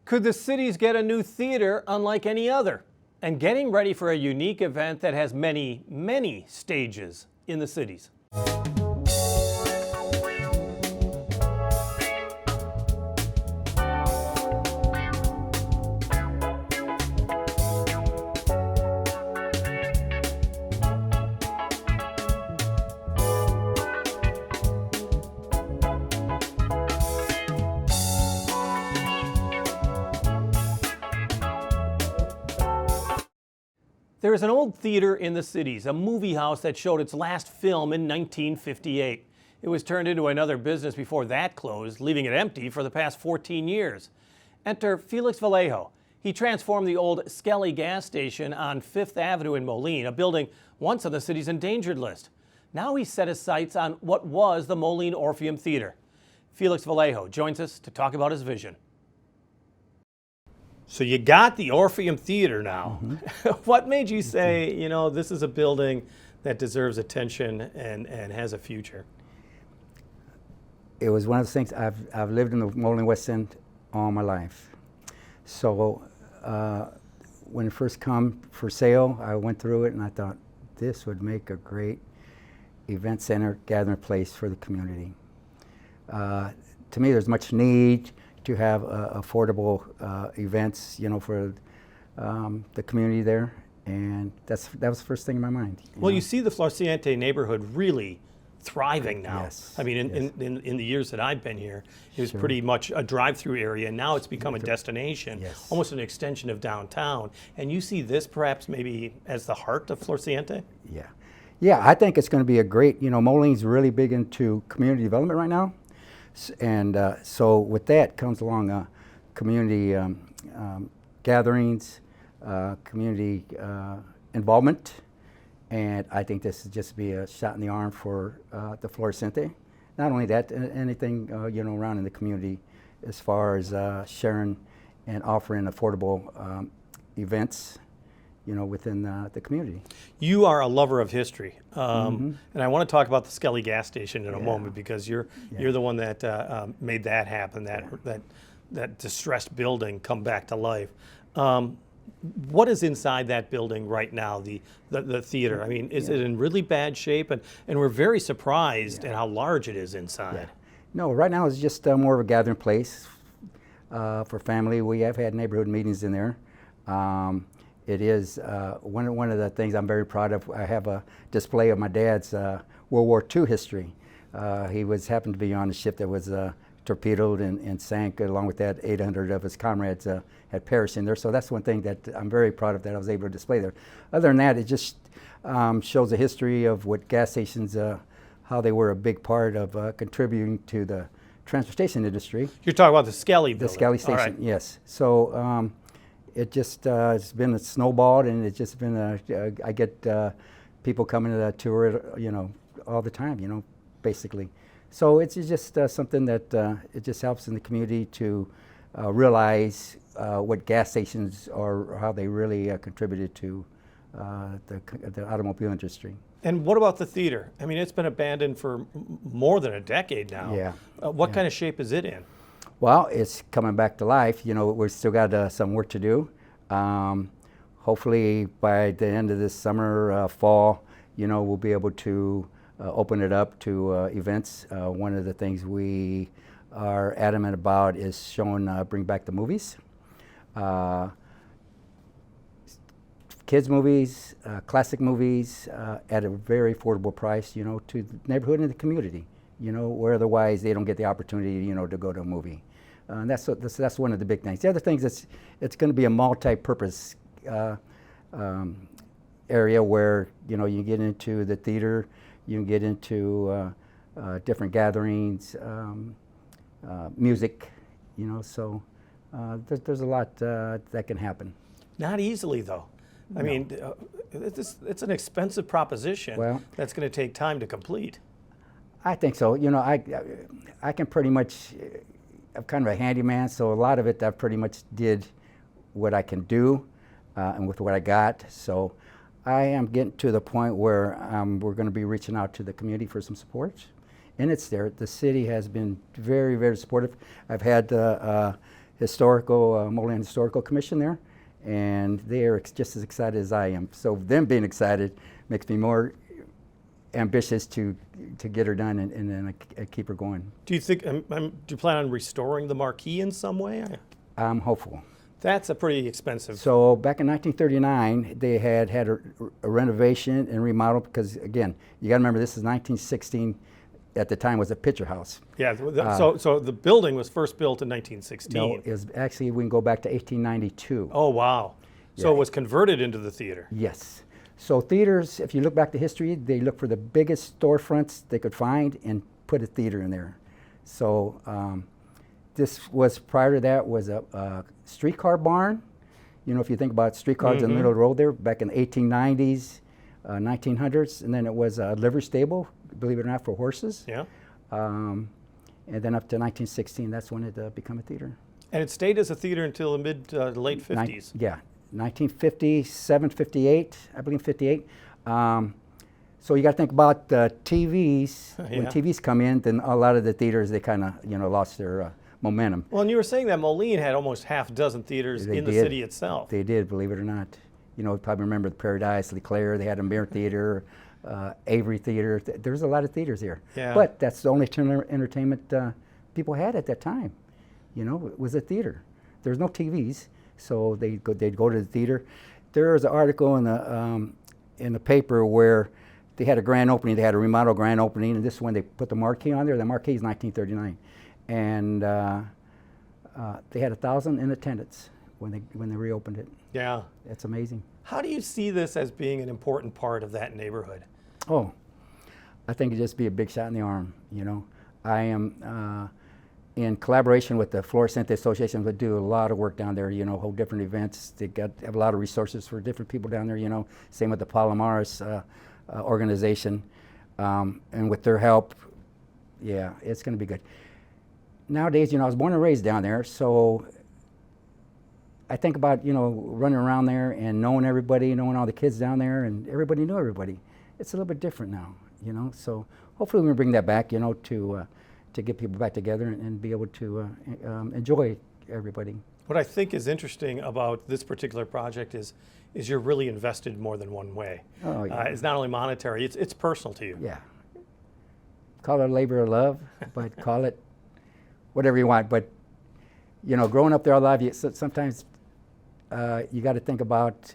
Could the cities get a new theater unlike any other? And getting ready for a unique event that has many, many stages in the cities. There is an old theater in the cities, a movie house that showed its last film in 1958. It was turned into another business before that closed, leaving it empty for the past 14 years. Enter Felix Vallejo. He transformed the old Skelly gas station on 5th Avenue in Moline, a building once on the city's endangered list. Now he's set his sights on what was the Moline Orpheum Theater. Felix Vallejo joins us to talk about his vision. So you got the Orpheum Theater now. Mm-hmm. What made you say, you know, this is a building that deserves attention and has a future? It was one of those things. I've lived in the Moline West End all my life. So when it first come for sale, I went through it and I thought this would make a great event center, gathering place for the community. To me, there's much need to have affordable events, you know, for the community there, and that was the first thing in my mind. You see the Floreciente neighborhood really thriving now. Yes. I mean, in the years that I've been here, it was pretty much a drive-through area, and now it's become a destination, almost an extension of downtown. And you see this perhaps maybe as the heart of Floreciente? Yeah, I think it's going to be a great, you know, Moline's really big into community development right now. And so with that comes along community gatherings, community involvement, and I think this would just be a shot in the arm for the Floreciente. Not only that, anything you know, around in the community as far as sharing and offering affordable events, you know, within the community. You are a lover of history, and I want to talk about the Skelly gas station in a moment, because you're the one that made that happen, that distressed building come back to life. What is inside that building right now, the theater? I mean, is it in really bad shape? And we're very surprised at how large it is inside. No, right now it's just more of a gathering place for family. We have had neighborhood meetings in there. It is one of the things I'm very proud of. I have a display of my dad's World War II history. He happened to be on a ship that was torpedoed and sank. Along with that, 800 of his comrades had perished in there. So that's one thing that I'm very proud of, that I was able to display there. Other than that, it just shows the history of what gas stations, how they were a big part of contributing to the transportation industry. You're talking about the Skelly building. The Skelly station, yes. So. It just it's been a snowballed, and it's just been I get people coming to tour it, you know, all the time, you know, basically. So it's just something that it just helps in the community to realize what gas stations are, how they really contributed to the automobile industry. And what about the theater? I mean, it's been abandoned for more than a decade now. Yeah. What kind of shape is it in? Well, it's coming back to life. You know, we've still got some work to do. Hopefully by the end of this summer, fall, you know, we'll be able to open it up to events. One of the things we are adamant about is showing, bring back the movies. Kids movies, classic movies at a very affordable price, you know, to the neighborhood and the community, you know, where otherwise they don't get the opportunity, you know, to go to a movie. And that's one of the big things. The other things is it's going to be a multi-purpose area where, you know, you get into the theater, you can get into different gatherings, music, you know. So there's a lot that can happen. Not easily, though. I mean, it's an expensive proposition that's going to take time to complete. I think so. You know, I can pretty much. I'm kind of a handyman, so a lot of it I pretty much did what I can do and with what I got. So I am getting to the point where we're going to be reaching out to the community for some support, and it's there. The city has been very, very supportive. I've had Moline Historical Commission there, and they are just as excited as I am. So them being excited makes me more ambitious to get her done and then keep her going. Do you think, do you plan on restoring the marquee in some way? I'm hopeful. That's a pretty expensive. So back in 1939, they had a renovation and remodel because, again, you got to remember this is 1916. At the time was a picture house. Yeah, so the building was first built in 1916. No, it was actually, we can go back to 1892. Oh, wow. So Yeah. it was converted into the theater. Yes. So theaters, if you look back to history, they look for the biggest storefronts they could find and put a theater in there. So this was, prior to that, was a streetcar barn. You know, if you think about streetcars in the middle of the road there, back in the 1890s, 1900s, and then it was a livery stable, believe it or not, for horses. Yeah. And then up to 1916, that's when it became a theater. And it stayed as a theater until the late 50s. Yeah, 1957, 58, I believe 58. So you got to think about TVs. Yeah. When TVs come in, then a lot of the theaters, they kind of, lost their momentum. Well, and you were saying that Moline had almost half a dozen theaters in the city itself. They did, believe it or not. You know, probably remember the Paradise, LeClaire, they had a Mirror Theater, Avery Theater. There's a lot of theaters here. Yeah. But that's the only entertainment people had at that time. You know, it was a theater. There's no TVs, so they'd go to the theater. There was an article in the paper where they had a grand opening. They had a remodel grand opening, and this is when they put the marquee on there. The marquee is 1939, and they had 1,000 in attendance when they reopened it. Yeah. That's amazing. How do you see this as being an important part of that neighborhood? Oh, I think it'd just be a big shot in the arm, you know. I am in collaboration with the Fluorescente Association. We do a lot of work down there, you know, hold different events. They have a lot of resources for different people down there, you know. Same with the Palomares organization. And with their help, yeah, it's going to be good. Nowadays, you know, I was born and raised down there, so I think about, you know, running around there and knowing everybody, knowing all the kids down there, and everybody knew everybody. It's a little bit different now, you know. So hopefully we can bring that back, you know, to get people back together and be able to enjoy everybody. What I think is interesting about this particular project is you're really invested more than one way. Oh, yeah. It's not only monetary; it's personal to you. Yeah. Call it a labor of love, but call it whatever you want. But you know, growing up there all life, sometimes you got to think about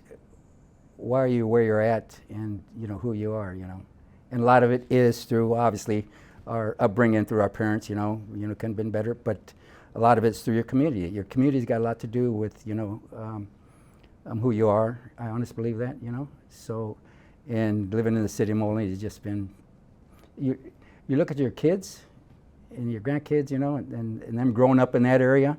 why are you where you're at, and you know who you are. You know, and a lot of it is through obviously our upbringing, through our parents. You know, could have been better, but a lot of it's through your community. Your community's got a lot to do with who you are. I honestly believe that. You know, so and living in the city of Moline has just been. You look at your kids and your grandkids, you know, and them growing up in that area,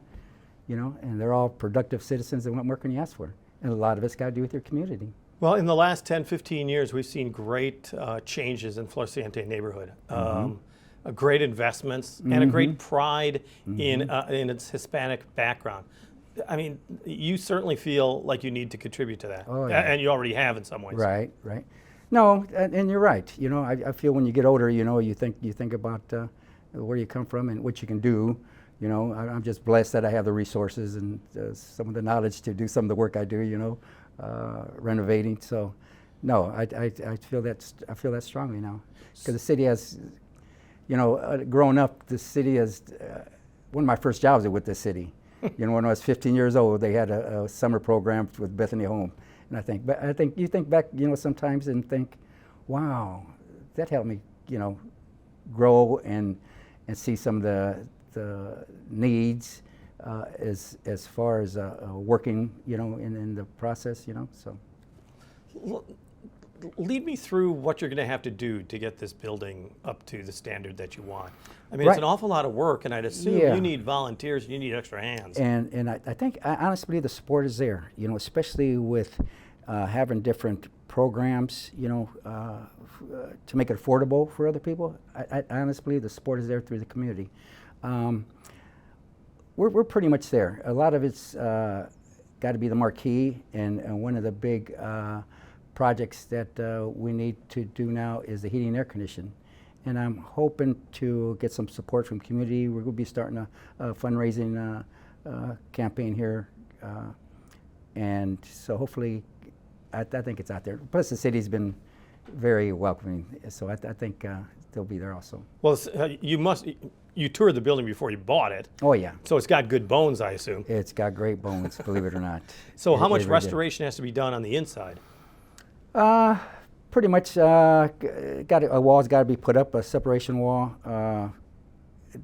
you know, and they're all productive citizens, and what more can you ask for? And a lot of it's got to do with your community. Well, in the last 10, 15 years, we've seen great changes in Fluorescente neighborhood. Great investments and a great pride in its Hispanic background. I mean, you certainly feel like you need to contribute to that. Oh, yeah. And you already have in some ways. Right. No, and you're right. You know, I feel when you get older, you know, you think about where you come from and what you can do. You know, I'm just blessed that I have the resources and some of the knowledge to do some of the work I do. You know, renovating. So, no, I feel that strongly now, because the city has, you know, growing up, the city has. One of my first jobs was with the city. You know, when I was 15 years old, they had a summer program with Bethany Home. And I think you think back, you know, sometimes and think, wow, that helped me, you know, grow and see some of the needs as far as working, you know, in the process, you know. So, lead me through what you're going to have to do to get this building up to the standard that you want. I mean, It's an awful lot of work, and I'd assume you need volunteers, you need extra hands. And I think, I honestly believe the support is there, you know, especially with having different programs, you know, to make it affordable for other people. I honestly believe the support is there through the community. We're pretty much there. A lot of it's got to be the marquee, and one of the big projects that we need to do now is the heating and air conditioning. And I'm hoping to get some support from community. We're going to be starting a fundraising campaign here, and so hopefully, I think it's out there. Plus, the city's been very welcoming, so I think they'll be there also. Well, you toured the building before you bought it. Oh yeah. So it's got good bones, I assume. It's got great bones, believe it or not. So how much restoration has to be done on the inside? Pretty much, a wall's got to be put up, a separation wall.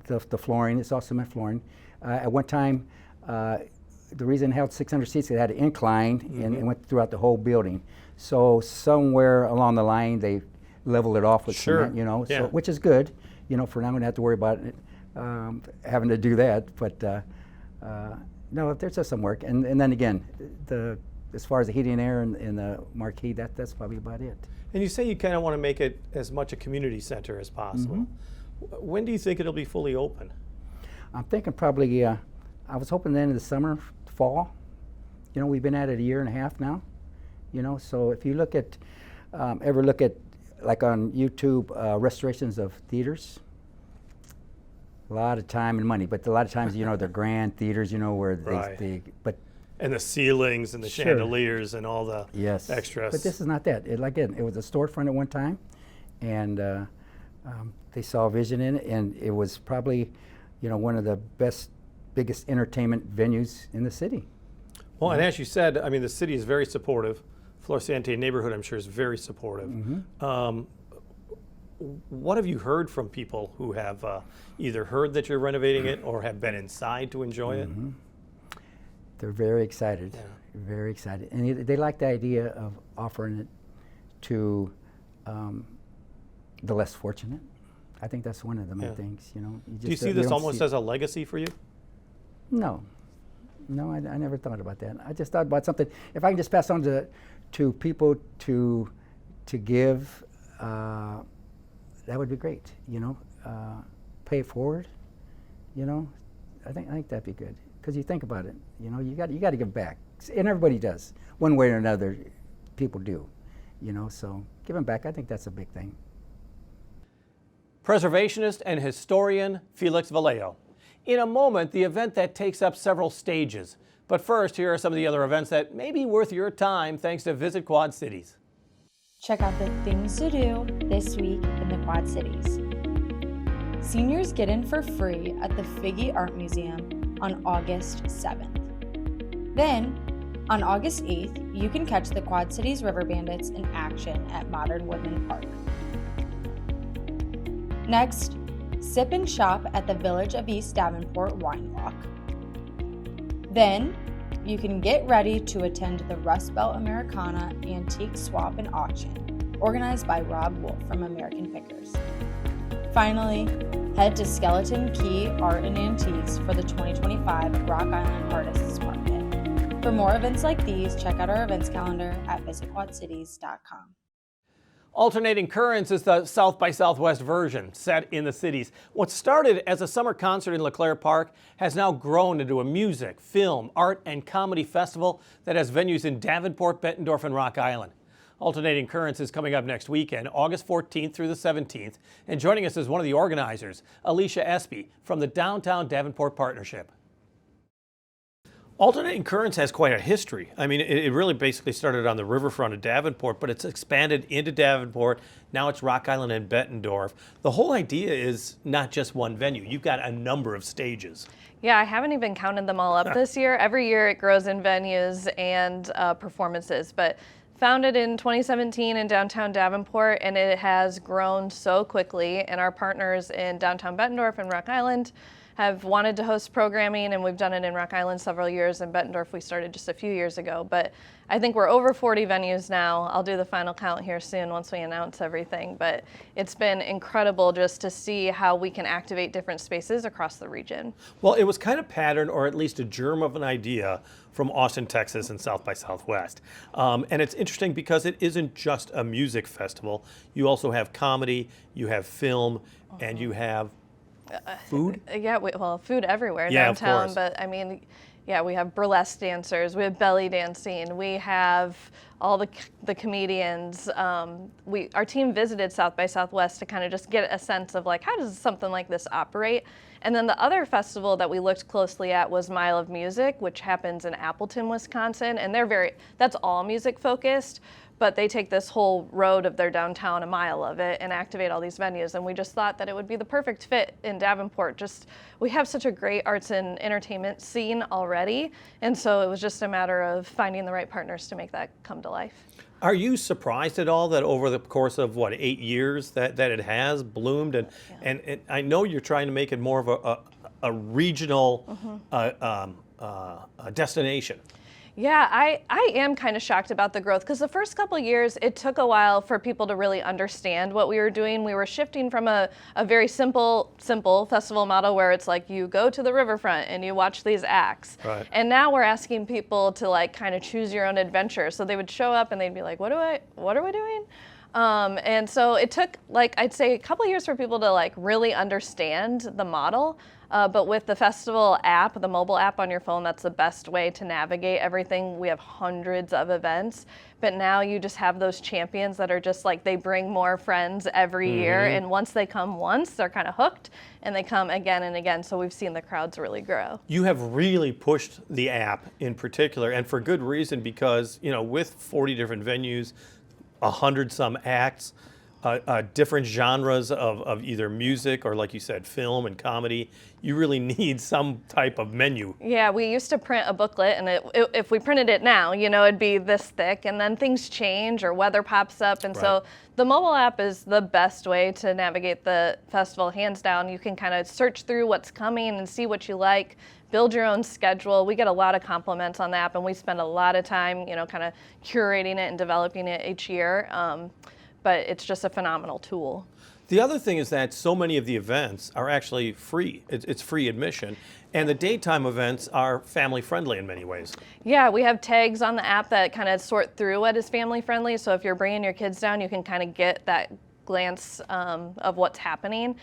The flooring, it's all cement flooring. At one time, the reason it held 600 seats, it had an incline and it went throughout the whole building. So somewhere along the line, they leveled it off with cement, so, which is good. For now, we don't have to worry about it, having to do that. But no, there's just some work. And then again, as far as the heating and air and the marquee, that's probably about it. And you say you kind of want to make it as much a community center as possible. When do you think it'll be fully open? I'm thinking probably, I was hoping the end of the summer, fall. We've been at it a year and a half now. So if you look at, ever look at, like on YouTube, restorations of theaters, a lot of time and money, but a lot of times, they're grand theaters, where but and the ceilings and the chandeliers and all the extras. But this is not that. It was a storefront at one time, and they saw a vision in it, and it was probably, one of the biggest entertainment venues in the city. Well, and as you said, I mean, the city is very supportive. Floreciente neighborhood, I'm sure, is very supportive. What have you heard from people who have either heard that you're renovating it or have been inside to enjoy it? They're very excited, very excited. And they like the idea of offering it to the less fortunate. I think that's one of the main things, Do you see this almost as a legacy for you? No, I never thought about that. I just thought about something, if I can just pass on to people to give, that would be great, pay it forward, I think that'd be good. Because you think about it, you got to give back, and everybody does, one way or another. People do, so giving back, I think that's a big thing. Preservationist and historian Felix Vallejo. In a moment, the event that takes up several stages. But first, here are some of the other events that may be worth your time thanks to Visit Quad Cities. Check out the things to do this week in the Quad Cities. Seniors get in for free at the Figge Art Museum on August 7th. Then, on August 8th, you can catch the Quad Cities River Bandits in action at Modern Woodland Park. Next, sip and shop at the Village of East Davenport Wine Walk. Then, you can get ready to attend the Rust Belt Americana Antique Swap and Auction, organized by Rob Wolf from American Pickers. Finally, head to Skeleton Key Art and Antiques for the 2025 Rock Island Artists Market. For more events like these, check out our events calendar at visitquadcities.com. Alternating Currents is the South by Southwest version, set in the cities. What started as a summer concert in LeClaire Park has now grown into a music, film, art, and comedy festival that has venues in Davenport, Bettendorf, and Rock Island. Alternating Currents is coming up next weekend, August 14th through the 17th, and joining us is one of the organizers, Alisha Espey from the Downtown Davenport Partnership. Alternating Currents has quite a history. I mean, it really basically started on the riverfront of Davenport, but it's expanded into Davenport. Now it's Rock Island and Bettendorf. The whole idea is not just one venue. You've got a number of stages. Yeah, I haven't even counted them all up this year. Every year it grows in venues and performances, but founded in 2017 in downtown Davenport, and it has grown so quickly, and our partners in downtown Bettendorf and Rock Island have wanted to host programming, and we've done it in Rock Island several years. In Bettendorf, we started just a few years ago, but I think we're over 40 venues now. I'll do the final count here soon once we announce everything, but it's been incredible just to see how we can activate different spaces across the region. Well, it was kind of patterned, or at least a germ of an idea, from Austin, Texas and South by Southwest. And it's interesting because it isn't just a music festival. You also have comedy, you have film, and you have food? Yeah, well, food everywhere downtown, of course. But I mean, yeah, we have burlesque dancers, we have belly dancing, we have all the comedians. Our team visited South by Southwest to kind of just get a sense of like, how does something like this operate? And then the other festival that we looked closely at was Mile of Music, which happens in Appleton, Wisconsin, and that's all music focused. But they take this whole road of their downtown, a mile of it, and activate all these venues. And we just thought that it would be the perfect fit in Davenport. We have such a great arts and entertainment scene already. And so it was just a matter of finding the right partners to make that come to life. Are you surprised at all that over the course of, 8 years that it has bloomed? And I know you're trying to make it more of a regional destination. Yeah, I am kind of shocked about the growth because the first couple of years, it took a while for people to really understand what we were doing. We were shifting from a very simple festival model where it's like you go to the riverfront and you watch these acts. Right. And now we're asking people to like kind of choose your own adventure. So they would show up and they'd be like, what are we doing? And so it took, I'd say a couple of years for people to really understand the model. But with the festival app, the mobile app on your phone, that's the best way to navigate everything. We have hundreds of events, but now you just have those champions that are just they bring more friends every year. And once they come once, they're kind of hooked and they come again and again. So we've seen the crowds really grow. You have really pushed the app in particular, and for good reason, because, with 40 different venues, 100 some acts, different genres of either music or, like you said, film and comedy, you really need some type of menu. Yeah, we used to print a booklet, and if we printed it now, it'd be this thick, and then things change or weather pops up, and so the mobile app is the best way to navigate the festival, hands down. You can kind of search through what's coming and see what you like, build your own schedule. We get a lot of compliments on the app, and we spend a lot of time, kind of curating it and developing it each year. But it's just a phenomenal tool. The other thing is that so many of the events are actually free. It's free admission. And the daytime events are family friendly in many ways. Yeah, we have tags on the app that kind of sort through what is family friendly. So if you're bringing your kids down, you can kind of get that glance of what's happening.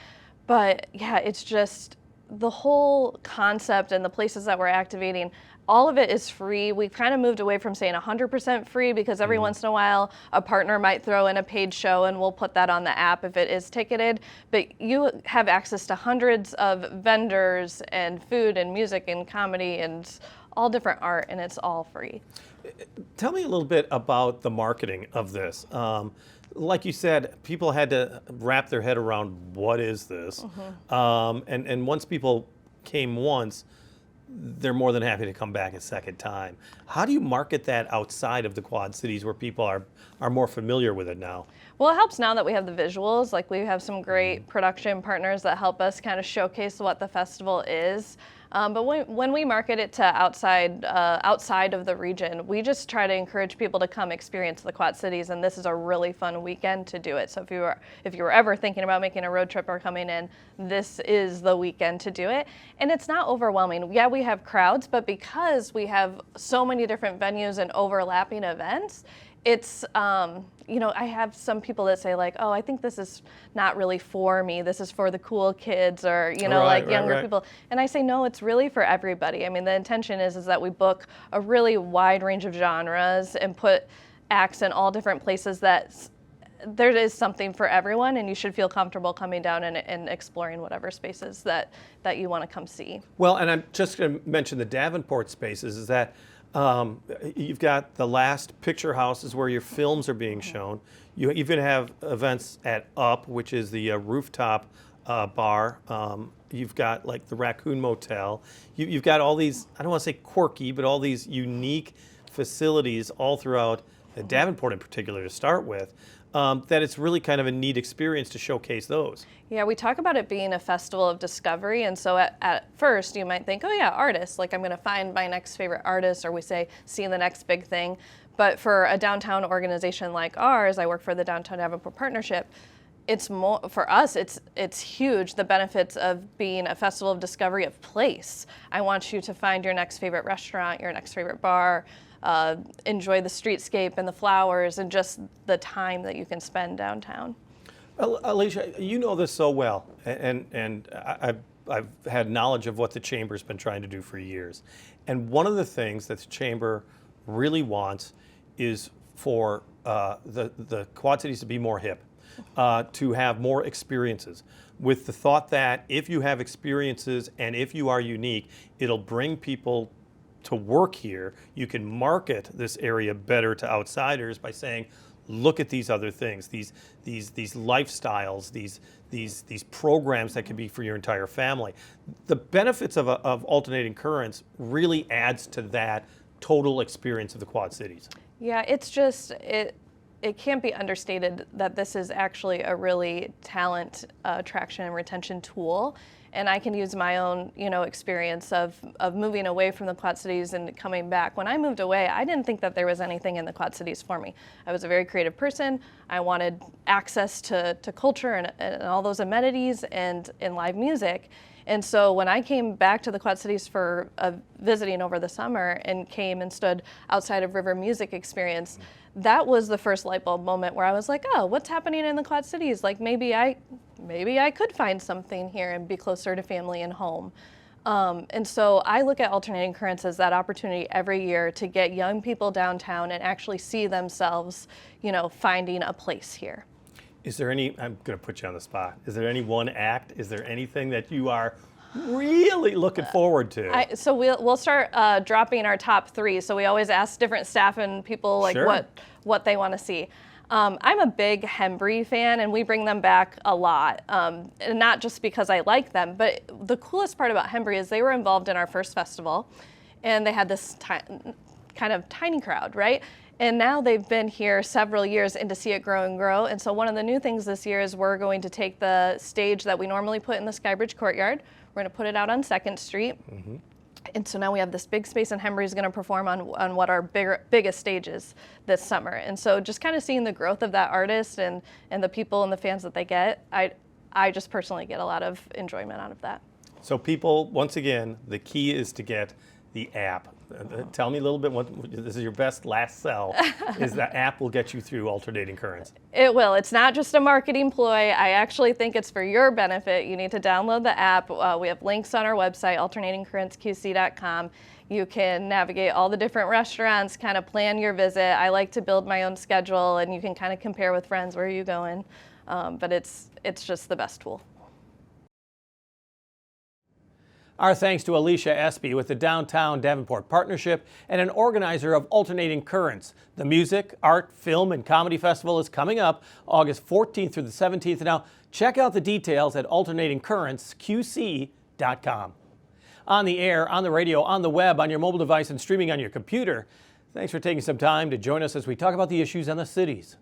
But yeah, it's just the whole concept and the places that we're activating, all of it is free. We've kind of moved away from saying 100% free because every once in a while a partner might throw in a paid show and we'll put that on the app if it is ticketed. But you have access to hundreds of vendors and food and music and comedy and all different art, and it's all free. Tell me a little bit about the marketing of this. Like you said, people had to wrap their head around what is this? And once people came once, they're more than happy to come back a second time. How do you market that outside of the Quad Cities where people are more familiar with it now? Well, it helps now that we have the visuals. We have some great production partners that help us kind of showcase what the festival is. But when we market it to outside of the region, we just try to encourage people to come experience the Quad Cities, and this is a really fun weekend to do it. So if you were ever thinking about making a road trip or coming in, this is the weekend to do it. And it's not overwhelming. Yeah, we have crowds, but because we have so many different venues and overlapping events, it's, I have some people that say oh, I think this is not really for me. This is for the cool kids or, younger people. And I say, no, it's really for everybody. I mean, the intention is that we book a really wide range of genres and put acts in all different places that there is something for everyone, and you should feel comfortable coming down and exploring whatever spaces that you want to come see. Well, and I'm just going to mention the Davenport spaces is that you've got the last picture houses where your films are being shown. You even have events at Up, which is the rooftop bar. You've got the Raccoon Motel. You've got all these, I don't want to say quirky, but all these unique facilities all throughout Davenport in particular to start with. That it's really kind of a neat experience to showcase those. Yeah, we talk about it being a festival of discovery, and so at first you might think, oh yeah, artists, I'm going to find my next favorite artist, or we say, see the next big thing. But for a downtown organization like ours, I work for the Downtown Davenport Partnership, it's more, for us, it's huge, the benefits of being a festival of discovery of place. I want you to find your next favorite restaurant, your next favorite bar, enjoy the streetscape and the flowers and just the time that you can spend downtown. Alisha, you know this so well, and I've had knowledge of what the Chamber's been trying to do for years. And one of the things that the Chamber really wants is for the Quad Cities to be more hip. to have more experiences, with the thought that if you have experiences and if you are unique, it'll bring people to work here. You can market this area better to outsiders by saying, look at these other things, these lifestyles, these programs that can be for your entire family. The benefits of alternating currents really adds to that total experience of the Quad Cities. Yeah, it's just, it can't be understated that this is actually a really talent attraction and retention tool. And I can use my own, experience of moving away from the Quad Cities and coming back. When I moved away, I didn't think that there was anything in the Quad Cities for me. I was a very creative person. I wanted access to culture and all those amenities and live music. And so when I came back to the Quad Cities for visiting over the summer and came and stood outside of River Music Experience, that was the first light bulb moment where I was like, oh, what's happening in the Quad Cities? Like maybe I could find something here and be closer to family and home. And so I look at alternating currents as that opportunity every year to get young people downtown and actually see themselves, finding a place here. Is there any, I'm going to put you on the spot, is there any one act, is there anything that you are really looking forward to? So we'll start dropping our top three. So we always ask different staff and people like Sure. what they want to see. I'm a big Hembry fan, and we bring them back a lot. And not just because I like them, but the coolest part about Hembry is they were involved in our first festival, and they had this kind of tiny crowd, right? And now they've been here several years, and to see it grow and grow. And so one of the new things this year is we're going to take the stage that we normally put in the Skybridge Courtyard. We're going to put it out on 2nd Street. Mm-hmm. And so now we have this big space, and Hembry is going to perform on what our biggest stage is this summer. And so just kind of seeing the growth of that artist and the people and the fans that they get, I just personally get a lot of enjoyment out of that. So people, once again, the key is to get the app. Tell me a little bit, this is your best last sell, is the app will get you through alternating currents. It will. It's not just a marketing ploy. I actually think it's for your benefit. You need to download the app. We have links on our website, alternatingcurrentsqc.com. You can navigate all the different restaurants, kind of plan your visit. I like to build my own schedule, and you can kind of compare with friends, where are you going? But it's just the best tool. Our thanks to Alisha Espey with the Downtown Davenport Partnership and an organizer of Alternating Currents. The Music, Art, Film, and Comedy Festival is coming up August 14th through the 17th. Now, check out the details at alternatingcurrentsqc.com. On the air, on the radio, on the web, on your mobile device, and streaming on your computer. Thanks for taking some time to join us as we talk about the issues in the cities.